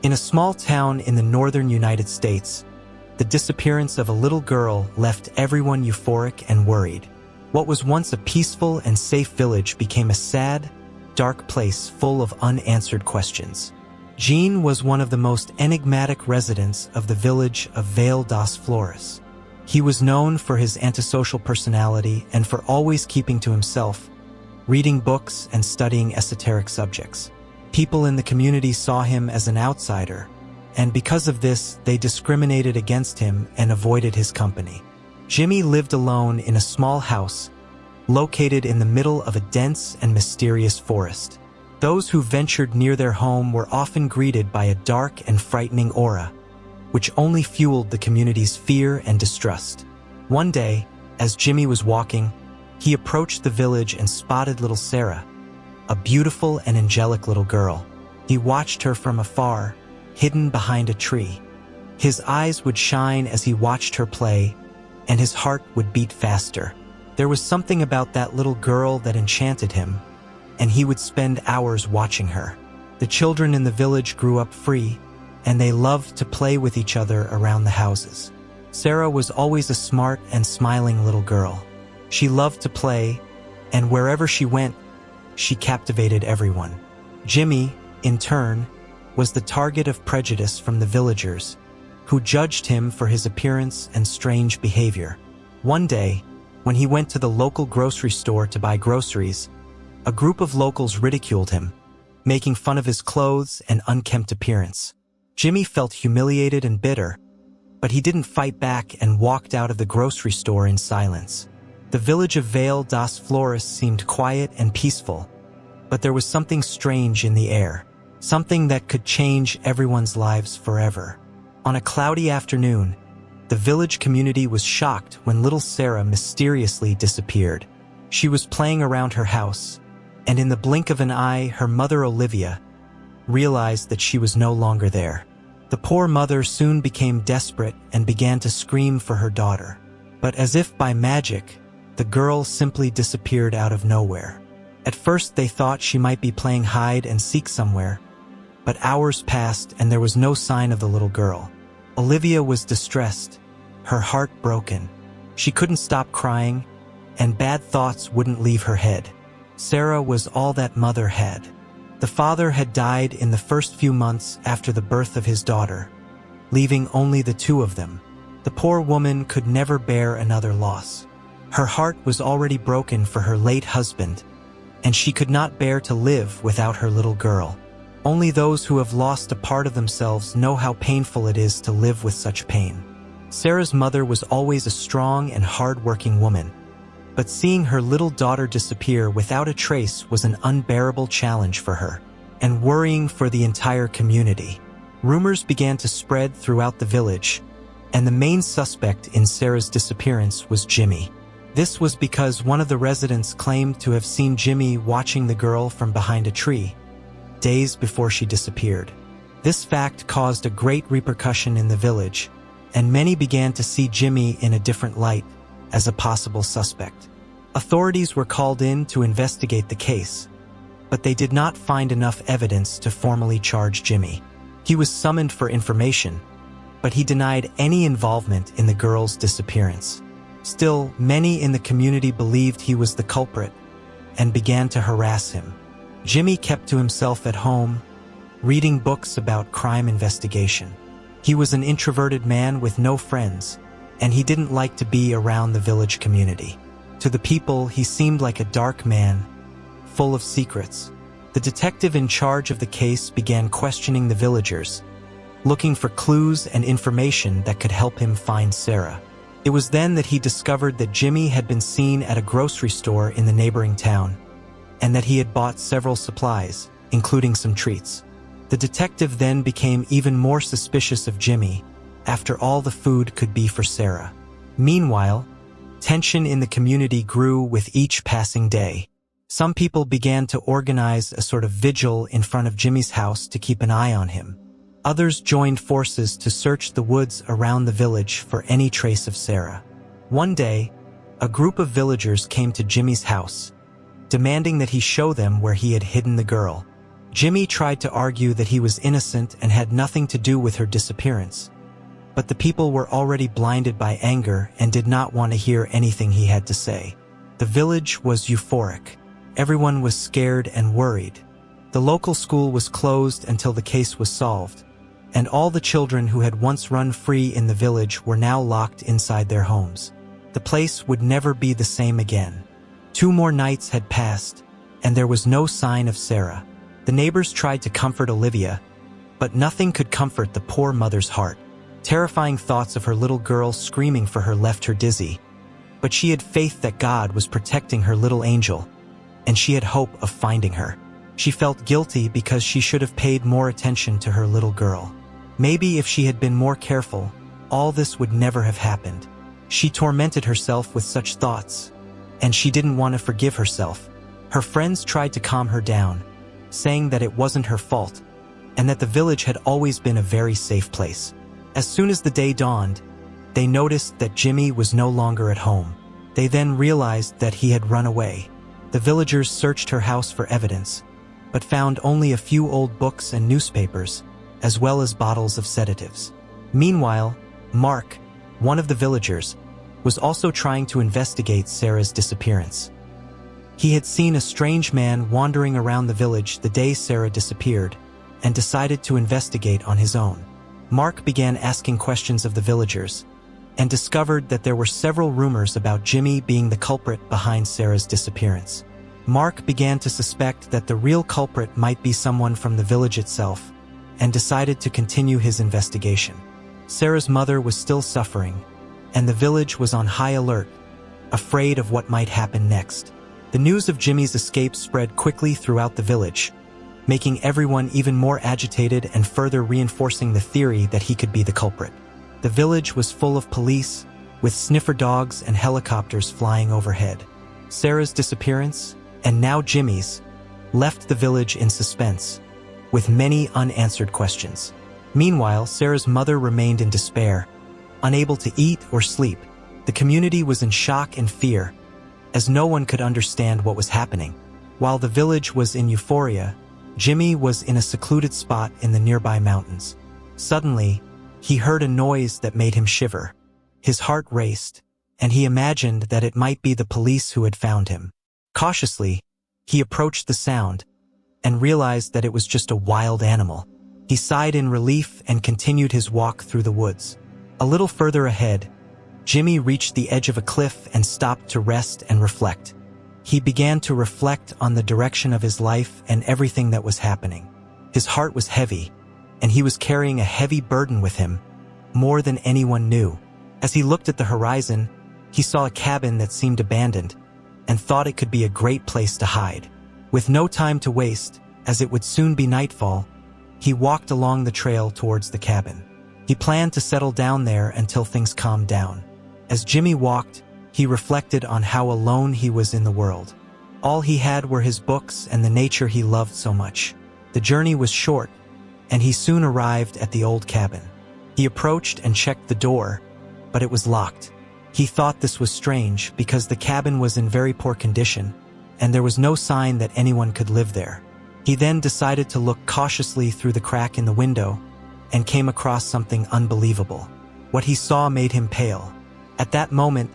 In a small town in the northern United States, the disappearance of a little girl left everyone euphoric and worried. What was once a peaceful and safe village became a sad, dark place full of unanswered questions. Jean was one of the most enigmatic residents of the village of Vale das Flores. He was known for his antisocial personality and for always keeping to himself, reading books and studying esoteric subjects. People in the community saw him as an outsider, and because of this, they discriminated against him and avoided his company. Jimmy lived alone in a small house, located in the middle of a dense and mysterious forest. Those who ventured near their home were often greeted by a dark and frightening aura, which only fueled the community's fear and distrust. One day, as Jimmy was walking, he approached the village and spotted little Sarah, a beautiful and angelic little girl. He watched her from afar, hidden behind a tree. His eyes would shine as he watched her play, and his heart would beat faster. There was something about that little girl that enchanted him, and he would spend hours watching her. The children in the village grew up free, and they loved to play with each other around the houses. Sarah was always a smart and smiling little girl. She loved to play, and wherever she went, she captivated everyone. Jimmy, in turn, was the target of prejudice from the villagers, who judged him for his appearance and strange behavior. One day, when he went to the local grocery store to buy groceries, a group of locals ridiculed him, making fun of his clothes and unkempt appearance. Jimmy felt humiliated and bitter, but he didn't fight back and walked out of the grocery store in silence. The village of Vale das Flores seemed quiet and peaceful, but there was something strange in the air, something that could change everyone's lives forever. On a cloudy afternoon, the village community was shocked when little Sarah mysteriously disappeared. She was playing around her house, and in the blink of an eye, her mother Olivia realized that she was no longer there. The poor mother soon became desperate and began to scream for her daughter. But as if by magic, the girl simply disappeared out of nowhere. At first they thought she might be playing hide and seek somewhere, but hours passed and there was no sign of the little girl. Olivia was distressed, her heart broken. She couldn't stop crying, and bad thoughts wouldn't leave her head. Sarah was all that mother had. The father had died in the first few months after the birth of his daughter, leaving only the two of them. The poor woman could never bear another loss. Her heart was already broken for her late husband, and she could not bear to live without her little girl. Only those who have lost a part of themselves know how painful it is to live with such pain. Sarah's mother was always a strong and hard-working woman, but seeing her little daughter disappear without a trace was an unbearable challenge for her, and worrying for the entire community. Rumors began to spread throughout the village, and the main suspect in Sarah's disappearance was Jimmy. This was because one of the residents claimed to have seen Jimmy watching the girl from behind a tree, days before she disappeared. This fact caused a great repercussion in the village, and many began to see Jimmy in a different light, as a possible suspect. Authorities were called in to investigate the case, but they did not find enough evidence to formally charge Jimmy. He was summoned for information, but he denied any involvement in the girl's disappearance. Still, many in the community believed he was the culprit and began to harass him. Jimmy kept to himself at home, reading books about crime investigation. He was an introverted man with no friends, and he didn't like to be around the village community. To the people, he seemed like a dark man, full of secrets. The detective in charge of the case began questioning the villagers, looking for clues and information that could help him find Sarah. It was then that he discovered that Jimmy had been seen at a grocery store in the neighboring town, and that he had bought several supplies, including some treats. The detective then became even more suspicious of Jimmy, after all the food could be for Sarah. Meanwhile, tension in the community grew with each passing day. Some people began to organize a sort of vigil in front of Jimmy's house to keep an eye on him. Others joined forces to search the woods around the village for any trace of Sarah. One day, a group of villagers came to Jimmy's house, demanding that he show them where he had hidden the girl. Jimmy tried to argue that he was innocent and had nothing to do with her disappearance. But the people were already blinded by anger and did not want to hear anything he had to say. The village was euphoric. Everyone was scared and worried. The local school was closed until the case was solved, and all the children who had once run free in the village were now locked inside their homes. The place would never be the same again. 2 more nights had passed, and there was no sign of Sarah. The neighbors tried to comfort Olivia, but nothing could comfort the poor mother's heart. Terrifying thoughts of her little girl screaming for her left her dizzy, but she had faith that God was protecting her little angel, and she had hope of finding her. She felt guilty because she should have paid more attention to her little girl. Maybe if she had been more careful, all this would never have happened. She tormented herself with such thoughts, and she didn't want to forgive herself. Her friends tried to calm her down, saying that it wasn't her fault, and that the village had always been a very safe place. As soon as the day dawned, they noticed that Jimmy was no longer at home. They then realized that he had run away. The villagers searched her house for evidence, but found only a few old books and newspapers, as well as bottles of sedatives. Meanwhile, Mark, one of the villagers, was also trying to investigate Sarah's disappearance. He had seen a strange man wandering around the village the day Sarah disappeared, and decided to investigate on his own. Mark began asking questions of the villagers, and discovered that there were several rumors about Jimmy being the culprit behind Sarah's disappearance. Mark began to suspect that the real culprit might be someone from the village itself, and decided to continue his investigation. Sarah's mother was still suffering, and the village was on high alert, afraid of what might happen next. The news of Jimmy's escape spread quickly throughout the village, making everyone even more agitated and further reinforcing the theory that he could be the culprit. The village was full of police, with sniffer dogs and helicopters flying overhead. Sarah's disappearance, and now Jimmy's, left the village in suspense, with many unanswered questions. Meanwhile, Sarah's mother remained in despair, unable to eat or sleep. The community was in shock and fear, as no one could understand what was happening. While the village was in euphoria, Jimmy was in a secluded spot in the nearby mountains. Suddenly, he heard a noise that made him shiver. His heart raced, and he imagined that it might be the police who had found him. Cautiously, he approached the sound, and realized that it was just a wild animal. He sighed in relief and continued his walk through the woods. A little further ahead, Jimmy reached the edge of a cliff and stopped to rest and reflect. He began to reflect on the direction of his life and everything that was happening. His heart was heavy, and he was carrying a heavy burden with him, more than anyone knew. As he looked at the horizon, he saw a cabin that seemed abandoned, and thought it could be a great place to hide. With no time to waste, as it would soon be nightfall, he walked along the trail towards the cabin. He planned to settle down there until things calmed down. As Jimmy walked, he reflected on how alone he was in the world. All he had were his books and the nature he loved so much. The journey was short, and he soon arrived at the old cabin. He approached and checked the door, but it was locked. He thought this was strange because the cabin was in very poor condition, and there was no sign that anyone could live there. He then decided to look cautiously through the crack in the window, and came across something unbelievable. What he saw made him pale. At that moment,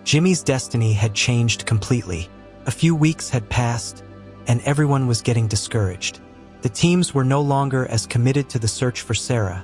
Jimmy's destiny had changed completely. A few weeks had passed, and everyone was getting discouraged. The teams were no longer as committed to the search for Sarah,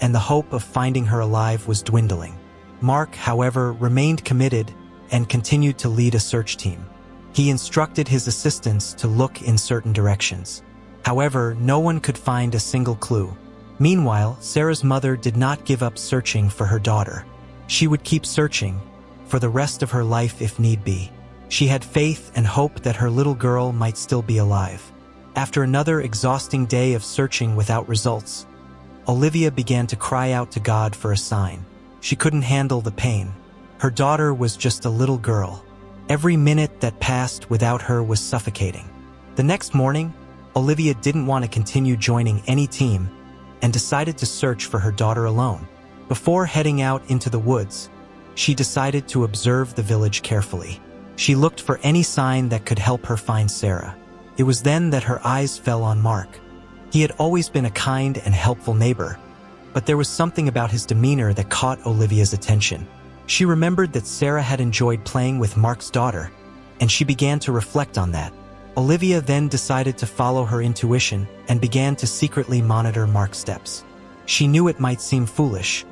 and the hope of finding her alive was dwindling. Mark, however, remained committed and continued to lead a search team. He instructed his assistants to look in certain directions. However, no one could find a single clue. Meanwhile, Sarah's mother did not give up searching for her daughter. She would keep searching for the rest of her life if need be. She had faith and hope that her little girl might still be alive. After another exhausting day of searching without results, Olivia began to cry out to God for a sign. She couldn't handle the pain. Her daughter was just a little girl. Every minute that passed without her was suffocating. The next morning, Olivia didn't want to continue joining any team and decided to search for her daughter alone. Before heading out into the woods, she decided to observe the village carefully. She looked for any sign that could help her find Sarah. It was then that her eyes fell on Mark. He had always been a kind and helpful neighbor, but there was something about his demeanor that caught Olivia's attention. She remembered that Sarah had enjoyed playing with Mark's daughter, and she began to reflect on that. Olivia then decided to follow her intuition and began to secretly monitor Mark's steps. She knew it might seem foolish,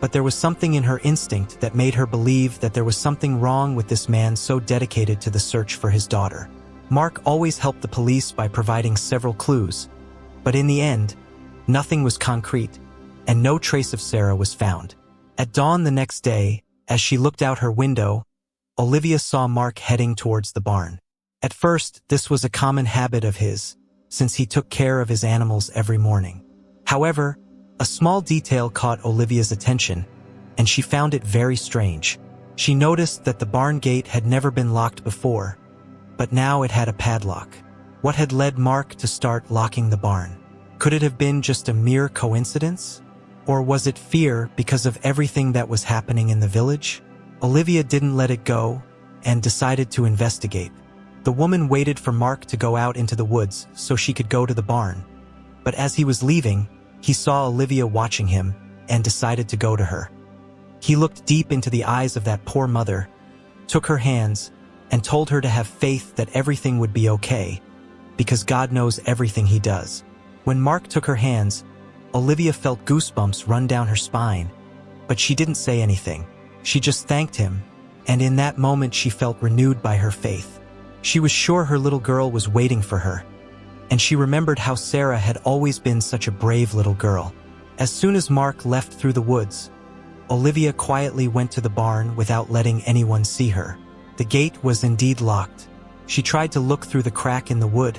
but there was something in her instinct that made her believe that there was something wrong with this man so dedicated to the search for his daughter. Mark always helped the police by providing several clues, but in the end, nothing was concrete, and no trace of Sarah was found. At dawn the next day, as she looked out her window, Olivia saw Mark heading towards the barn. At first, this was a common habit of his, since he took care of his animals every morning. However, a small detail caught Olivia's attention, and she found it very strange. She noticed that the barn gate had never been locked before, but now it had a padlock. What had led Mark to start locking the barn? Could it have been just a mere coincidence? Or was it fear because of everything that was happening in the village? Olivia didn't let it go and decided to investigate. The woman waited for Mark to go out into the woods so she could go to the barn. But as he was leaving, he saw Olivia watching him and decided to go to her. He looked deep into the eyes of that poor mother, took her hands, and told her to have faith that everything would be okay, because God knows everything he does. When Mark took her hands, Olivia felt goosebumps run down her spine, but she didn't say anything. She just thanked him, and in that moment she felt renewed by her faith. She was sure her little girl was waiting for her, and she remembered how Sarah had always been such a brave little girl. As soon as Mark left through the woods, Olivia quietly went to the barn without letting anyone see her. The gate was indeed locked. She tried to look through the crack in the wood,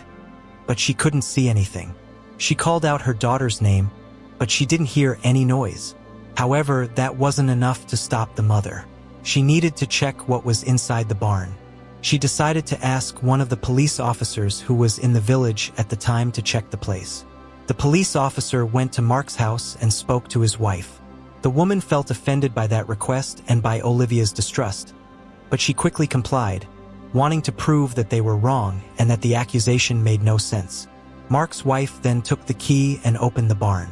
but she couldn't see anything. She called out her daughter's name, but she didn't hear any noise. However, that wasn't enough to stop the mother. She needed to check what was inside the barn. She decided to ask one of the police officers who was in the village at the time to check the place. The police officer went to Mark's house and spoke to his wife. The woman felt offended by that request and by Olivia's distrust, but she quickly complied, wanting to prove that they were wrong and that the accusation made no sense. Mark's wife then took the key and opened the barn.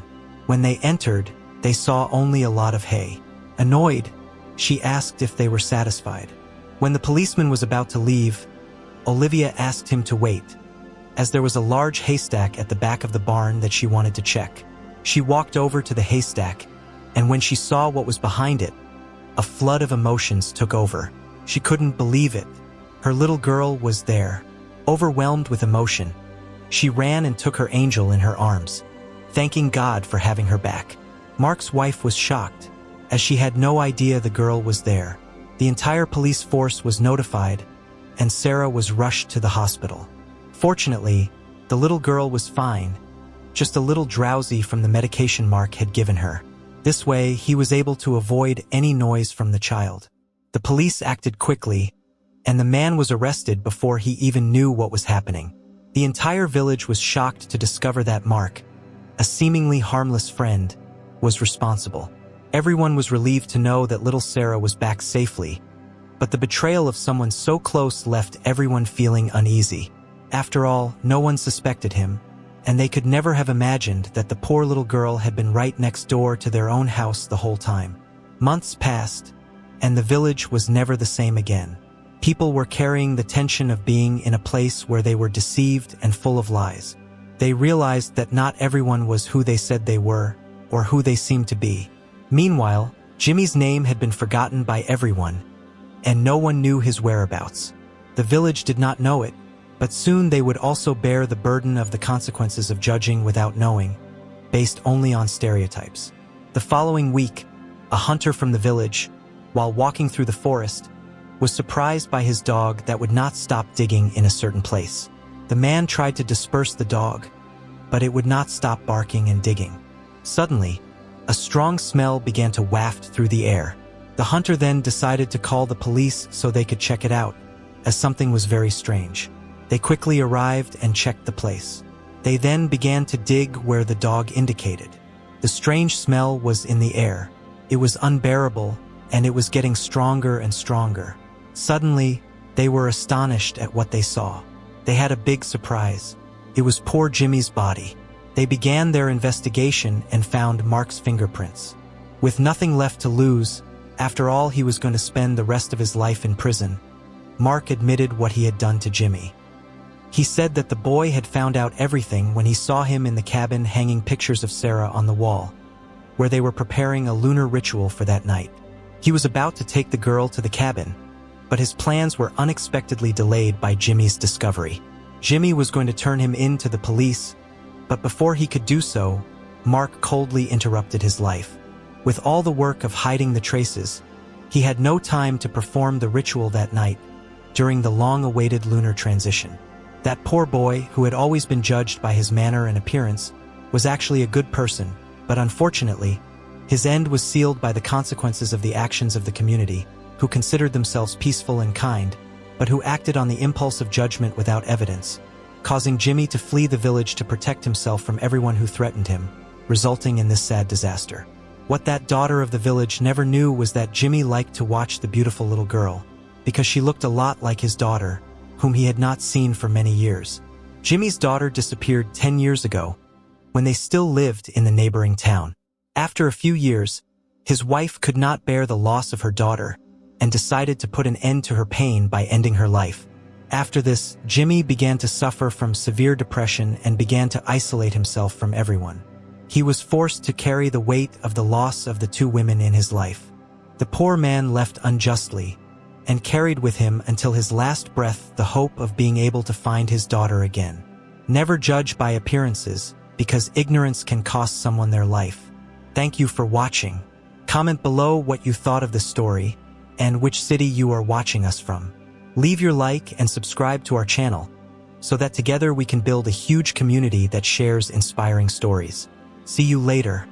When they entered, they saw only a lot of hay. Annoyed, she asked if they were satisfied. When the policeman was about to leave, Olivia asked him to wait, as there was a large haystack at the back of the barn that she wanted to check. She walked over to the haystack, and when she saw what was behind it, a flood of emotions took over. She couldn't believe it. Her little girl was there. Overwhelmed with emotion, she ran and took her angel in her arms, thanking God for having her back. Mark's wife was shocked, as she had no idea the girl was there. The entire police force was notified, and Sarah was rushed to the hospital. Fortunately, the little girl was fine, just a little drowsy from the medication Mark had given her. This way, he was able to avoid any noise from the child. The police acted quickly, and the man was arrested before he even knew what was happening. The entire village was shocked to discover that Mark, a seemingly harmless friend, was responsible. Everyone was relieved to know that little Sarah was back safely, but the betrayal of someone so close left everyone feeling uneasy. After all, no one suspected him, and they could never have imagined that the poor little girl had been right next door to their own house the whole time. Months passed, and the village was never the same again. People were carrying the tension of being in a place where they were deceived and full of lies. They realized that not everyone was who they said they were, or who they seemed to be. Meanwhile, Jimmy's name had been forgotten by everyone, and no one knew his whereabouts. The village did not know it, but soon they would also bear the burden of the consequences of judging without knowing, based only on stereotypes. The following week, a hunter from the village, while walking through the forest, was surprised by his dog that would not stop digging in a certain place. The man tried to disperse the dog, but it would not stop barking and digging. Suddenly, a strong smell began to waft through the air. The hunter then decided to call the police so they could check it out, as something was very strange. They quickly arrived and checked the place. They then began to dig where the dog indicated. The strange smell was in the air. It was unbearable, and it was getting stronger and stronger. Suddenly, they were astonished at what they saw. they had a big surprise. It was poor Jimmy's body. They began their investigation and found Mark's fingerprints. With nothing left to lose, after all he was going to spend the rest of his life in prison, Mark admitted what he had done to Jimmy. He said that the boy had found out everything when he saw him in the cabin hanging pictures of Sarah on the wall, where they were preparing a lunar ritual for that night. He was about to take the girl to the cabin, but his plans were unexpectedly delayed by Jimmy's discovery. Jimmy was going to turn him in to the police, but before he could do so, Mark coldly interrupted his life. With all the work of hiding the traces, he had no time to perform the ritual that night, during the long-awaited lunar transition. That poor boy, who had always been judged by his manner and appearance, was actually a good person, but unfortunately, his end was sealed by the consequences of the actions of the community, who considered themselves peaceful and kind, but who acted on the impulse of judgment without evidence, causing Jimmy to flee the village to protect himself from everyone who threatened him, resulting in this sad disaster. What that daughter of the village never knew was that Jimmy liked to watch the beautiful little girl, because she looked a lot like his daughter, whom he had not seen for many years. Jimmy's daughter disappeared 10 years ago, when they still lived in the neighboring town. After a few years, his wife could not bear the loss of her daughter and decided to put an end to her pain by ending her life. After this, Jimmy began to suffer from severe depression and began to isolate himself from everyone. He was forced to carry the weight of the loss of the two women in his life. The poor man left unjustly, and carried with him until his last breath the hope of being able to find his daughter again. Never judge by appearances, because ignorance can cost someone their life. Thank you for watching. Comment below what you thought of the story, and which city you are watching us from. Leave your like and subscribe to our channel, so that together we can build a huge community that shares inspiring stories. See you later.